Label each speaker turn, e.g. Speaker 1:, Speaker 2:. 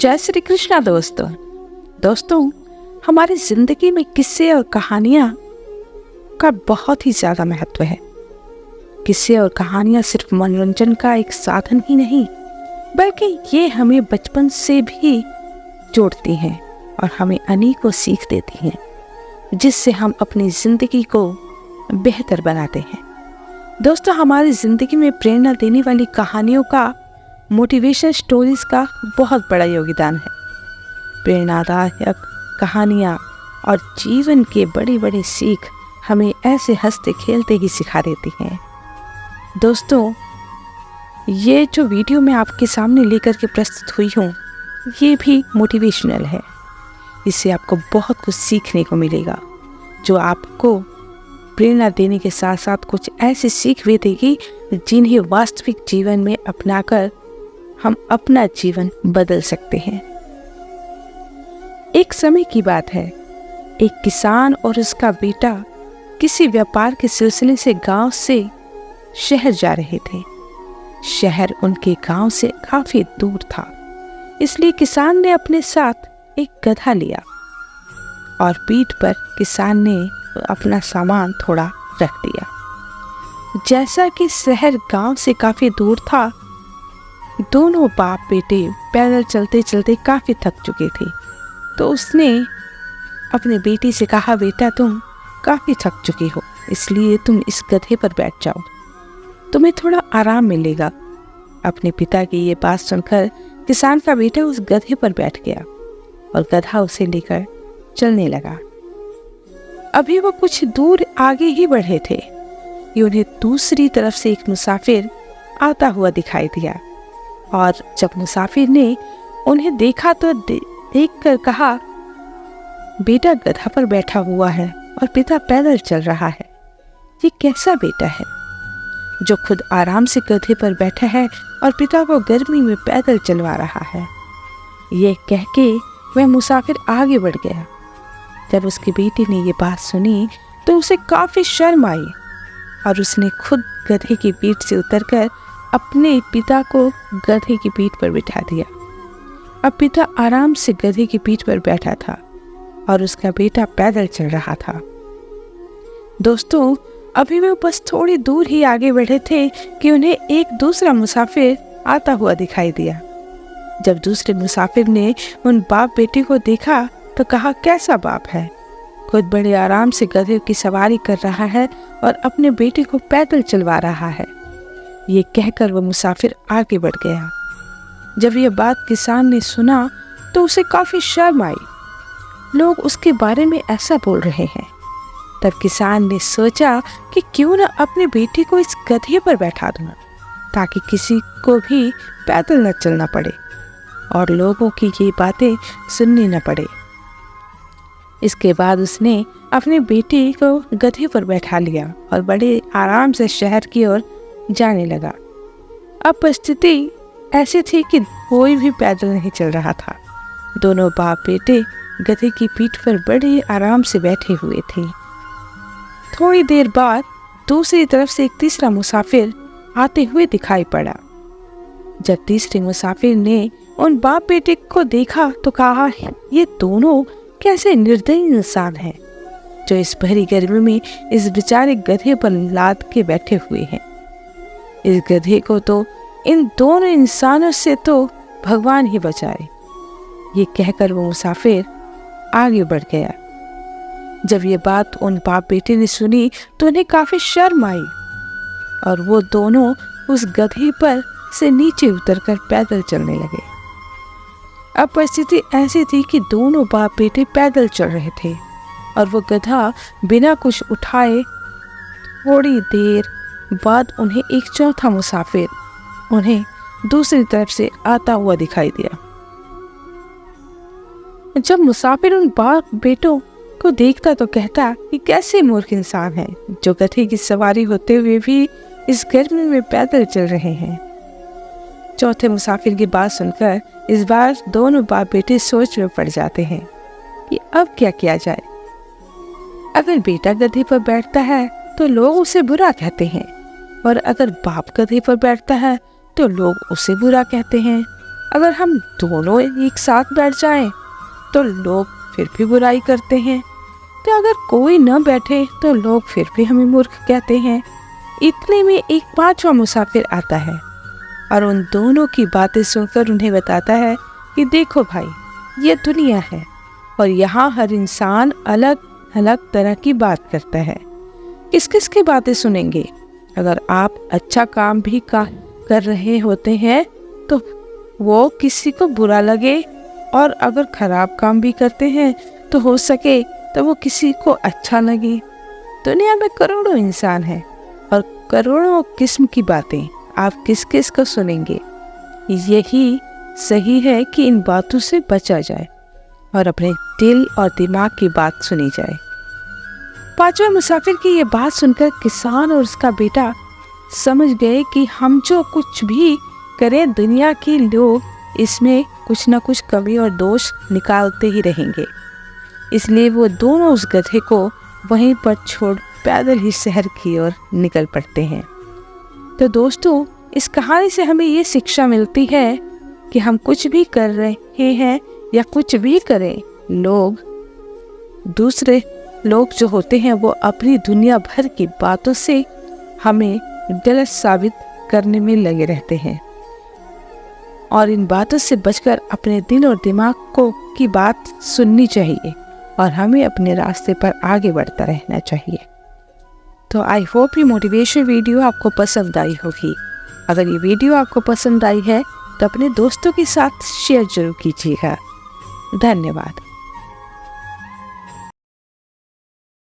Speaker 1: जय श्री कृष्णा दोस्तों हमारी जिंदगी में किस्से और कहानियां का बहुत ही ज्यादा महत्व है। किस्से और कहानियां सिर्फ मनोरंजन का एक साधन ही नहीं, बल्कि ये हमें बचपन से भी जोड़ती हैं और हमें अनेकों सीख देती हैं, जिससे हम अपनी जिंदगी को बेहतर बनाते हैं। दोस्तों, हमारी जिंदगी में प्रेरणा देने वाली कहानियों का, मोटिवेशन स्टोरीज का बहुत बड़ा योगदान है। प्रेरणादायक कहानियाँ और जीवन के बड़े बड़े सीख हमें ऐसे हंसते खेलते ही सिखा देती हैं। दोस्तों, ये जो वीडियो मैं आपके सामने लेकर के प्रस्तुत हुई हूँ, ये भी मोटिवेशनल है। इससे आपको बहुत कुछ सीखने को मिलेगा, जो आपको प्रेरणा देने के साथ साथ कुछ ऐसी सीख भी देगी जिन्हें वास्तविक जीवन में अपनाकर हम अपना जीवन बदल सकते हैं। एक समय की बात है, एक किसान और उसका बेटा किसी व्यापार के सिलसिले से गांव से शहर जा रहे थे। शहर उनके गांव से काफी दूर था, इसलिए किसान ने अपने साथ एक गधा लिया और पीठ पर किसान ने अपना सामान थोड़ा रख दिया। जैसा कि शहर गांव से काफी दूर था, दोनों बाप बेटे पैदल चलते चलते काफी थक चुके थे। तो उसने अपने बेटी से कहा, बेटा तुम काफी थक चुकी हो, इसलिए तुम इस गधे पर बैठ जाओ, तुम्हें थोड़ा आराम मिलेगा। अपने पिता की ये बात सुनकर किसान का बेटा उस गधे पर बैठ गया और गधा उसे लेकर चलने लगा। अभी वो कुछ दूर आगे ही बढ़े थे कि उन्हें दूसरी तरफ से एक मुसाफिर आता हुआ दिखाई दिया। और जब मुसाफिर ने उन्हें देखा तो देखकर कहा, बेटा गधा पर बैठा हुआ है और पिता पैदल चल रहा है। ये कैसा बेटा है जो खुद आराम से गधे पर बैठा है और पिता को गर्मी में पैदल चलवा रहा है। ये कह के वह मुसाफिर आगे बढ़ गया। जब उसकी बेटी ने ये बात सुनी तो उसे काफी शर्म आई और उसने खुद गधे की पीठ से उतरकर अपने पिता को गधे की पीठ पर बिठा दिया। अब पिता आराम से गधे की पीठ पर बैठा था और उसका बेटा पैदल चल रहा था। दोस्तों, अभी वे बस थोड़ी दूर ही आगे बढ़े थे कि उन्हें एक दूसरा मुसाफिर आता हुआ दिखाई दिया। जब दूसरे मुसाफिर ने उन बाप बेटे को देखा तो कहा, कैसा बाप है, खुद बड़े आराम से गधे की सवारी कर रहा है और अपने बेटे को पैदल चलवा रहा है। ये कहकर वह मुसाफिर आगे बढ़ गया। जब यह बात किसान ने सुना तो उसे काफी शर्म आई। लोग उसके बारे में ऐसा बोल रहे हैं। तब किसान ने सोचा कि क्यों न अपने बेटे को इस गधे पर बैठा दूं, ताकि किसी को भी पैदल न चलना पड़े और लोगों की ये बातें सुननी न पड़े। इसके बाद उसने अपने बेटे को गधे पर बैठा लिया और बड़े आराम से शहर की ओर जाने लगा। अब परिस्थिति ऐसी थी कि कोई भी पैदल नहीं चल रहा था। दोनों बाप बेटे गधे की पीठ पर बड़े आराम से बैठे हुए थे। थोड़ी देर बाद दूसरी तरफ से एक तीसरा मुसाफिर आते हुए दिखाई पड़ा। जब तीसरे मुसाफिर ने उन बाप बेटे को देखा तो कहा, ये दोनों कैसे निर्दयी इंसान हैं, जो इस भरी गर्मी में इस बेचारे गधे पर लाद के बैठे हुए हैं। इस गधे को तो, इन दोनों इंसानों से तो भगवान ही बचाए। ये कहकर वो मुसाफिर आगे बढ़ गया। जब ये बात उन बाप बेटे ने सुनी तो उन्हें काफी शर्म आई और वो दोनों उस गधे पर से नीचे उतरकर पैदल चलने लगे। अब परिस्थिति ऐसी थी कि दोनों बाप बेटे पैदल चल रहे थे और वो गधा बिना कुछ उठाए। थोड़ी देर बाद उन्हें एक चौथा मुसाफिर उन्हें दूसरी तरफ से आता हुआ दिखाई दिया। जब मुसाफिर उन बाप बेटों को देखता तो कहता कि कैसे मूर्ख इंसान है, जो गधे की सवारी होते हुए भी इस गर्मी में पैदल चल रहे हैं। चौथे मुसाफिर की बात सुनकर इस बार दोनों बाप बेटे सोच में पड़ जाते हैं कि अब क्या किया जाए। अगर बेटा गधे पर बैठता है तो लोग उसे बुरा कहते हैं, और अगर बाप गधे पर बैठता है तो लोग उसे बुरा कहते हैं। अगर हम दोनों एक साथ बैठ जाएं तो लोग फिर भी बुराई करते हैं, तो अगर कोई न बैठे तो लोग फिर भी हमें मूर्ख कहते हैं। इतने में एक पांचवा मुसाफिर आता है और उन दोनों की बातें सुनकर उन्हें बताता है कि देखो भाई, ये दुनिया है और यहाँ हर इंसान अलग अलग तरह की बात करता है। किस किस की बातें सुनेंगे? अगर आप अच्छा काम भी कर रहे होते हैं तो वो किसी को बुरा लगे, और अगर खराब काम भी करते हैं तो हो सके तो वो किसी को अच्छा लगे। दुनिया में करोड़ों इंसान हैं और करोड़ों किस्म की बातें, आप किस किस को सुनेंगे? यही सही है कि इन बातों से बचा जाए और अपने दिल और दिमाग की बात सुनी जाए। पांचवें मुसाफिर की ये बात सुनकर किसान और उसका बेटा समझ गए कि हम जो कुछ भी करें, दुनिया के लोग इसमें कुछ न कुछ कमी और दोष निकालते ही रहेंगे। इसलिए वो दोनों उस गधे को वहीं पर छोड़ पैदल ही शहर की ओर निकल पड़ते हैं। तो दोस्तों, इस कहानी से हमें ये शिक्षा मिलती है कि हम कुछ भी कर रहे हैं या कुछ भी करें, दूसरे लोग जो होते हैं वो अपनी दुनिया भर की बातों से हमें गलत साबित करने में लगे रहते हैं, और इन बातों से बचकर अपने दिल और दिमाग की बात सुननी चाहिए और हमें अपने रास्ते पर आगे बढ़ता रहना चाहिए। तो आई होप ये मोटिवेशन वीडियो आपको पसंद आई होगी। अगर ये वीडियो आपको पसंद आई है तो अपने दोस्तों के साथ शेयर जरूर कीजिएगा। धन्यवाद।